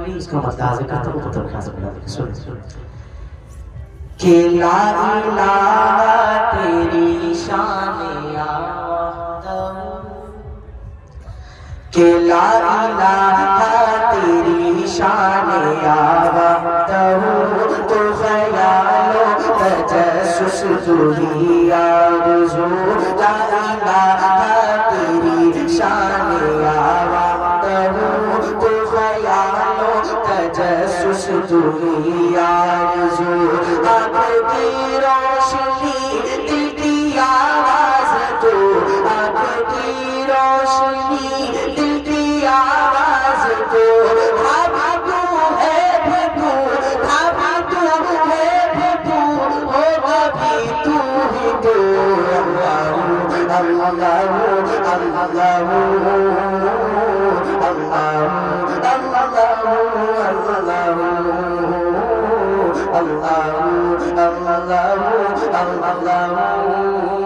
इसको मताज करता हूँ तो खास बना दे सुन कि ला इलाहा तेरी शान कि ला इलाहा तेरी शान तो ख्यालो तजस्सुस तू ही आरज़ू ला इलाहा तेरी शान तो ख्यालो तजस्सुस तू ही आरज़ू आँख की रोशनी दिल की आवाज़ तो आँख की रोशनी दिल की आवाज़ तो भाभी तू है भिखू भाभी तू है भिखू हो भाभी तू ही तो अल्लाह अल्लाह Allah